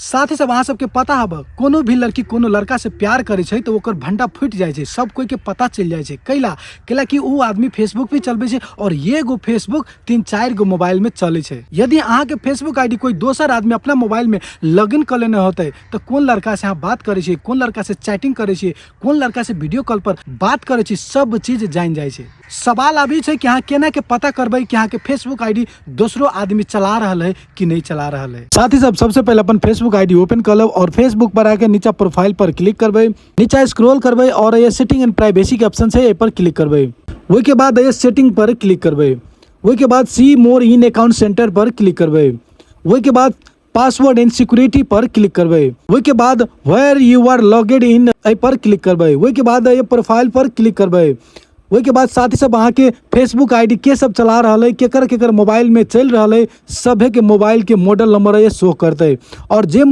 साथ ही सब अहाँ सबके पता हब कोनो भी लड़की कोनो लड़का से प्यार करे छै तो ओकर भंडा फूट जाए छै, सब कोई के पता चल जाए छै। कैला कि उ आदमी फेसबुक पे चलबे छै और ये गो फेसबुक 3-4 गो मोबाइल में चले छै। यदि अहाँ के फेसबुक आईडी कोई दोसर आदमी अपना मोबाइल में लॉगिन कर लेने होते तो कौन लड़का से अहाँ बात करे छै, कौन लड़का से चैटिंग करे छै, कौन लड़का से वीडियो कॉल पर बात करे छै, सब चीज जान जाए छै। सवाल अभी छै कि अहाँ केना के पता करबे कि अहाँ के फेसबुक आईडी दूसरो आदमी चला रहल है कि नहीं चला रहल है। साथ ही सब सबसे पहले अपन फेसबुक आईडी ओपन कर लो और फेसबुक पर आके नीचे प्रोफाइल पर क्लिक करबे, नीचे स्क्रॉल करबे और ये सेटिंग एंड प्राइवेसी के ऑप्शन है, ये पर क्लिक करबे। वही के बाद ये सेटिंग पर क्लिक करबे, वही के बाद सी मोर इन अकाउंट सेंटर पर क्लिक करबे, वही के बाद पासवर्ड एंड सिक्योरिटी पर क्लिक करबे, वही के बाद वेयर यू आर लॉगड इन पर क्लिक करबे, वही के बाद ये प्रोफाइल पर क्लिक करबे। वही के बाद साथ ही सब अहाँ के फेसबुक आईडी के सब चला रहा है, केकर केकर मोबाइल में चल रहा है, सभे के मोबाइल के मॉडल नंबर ये शो करते और जे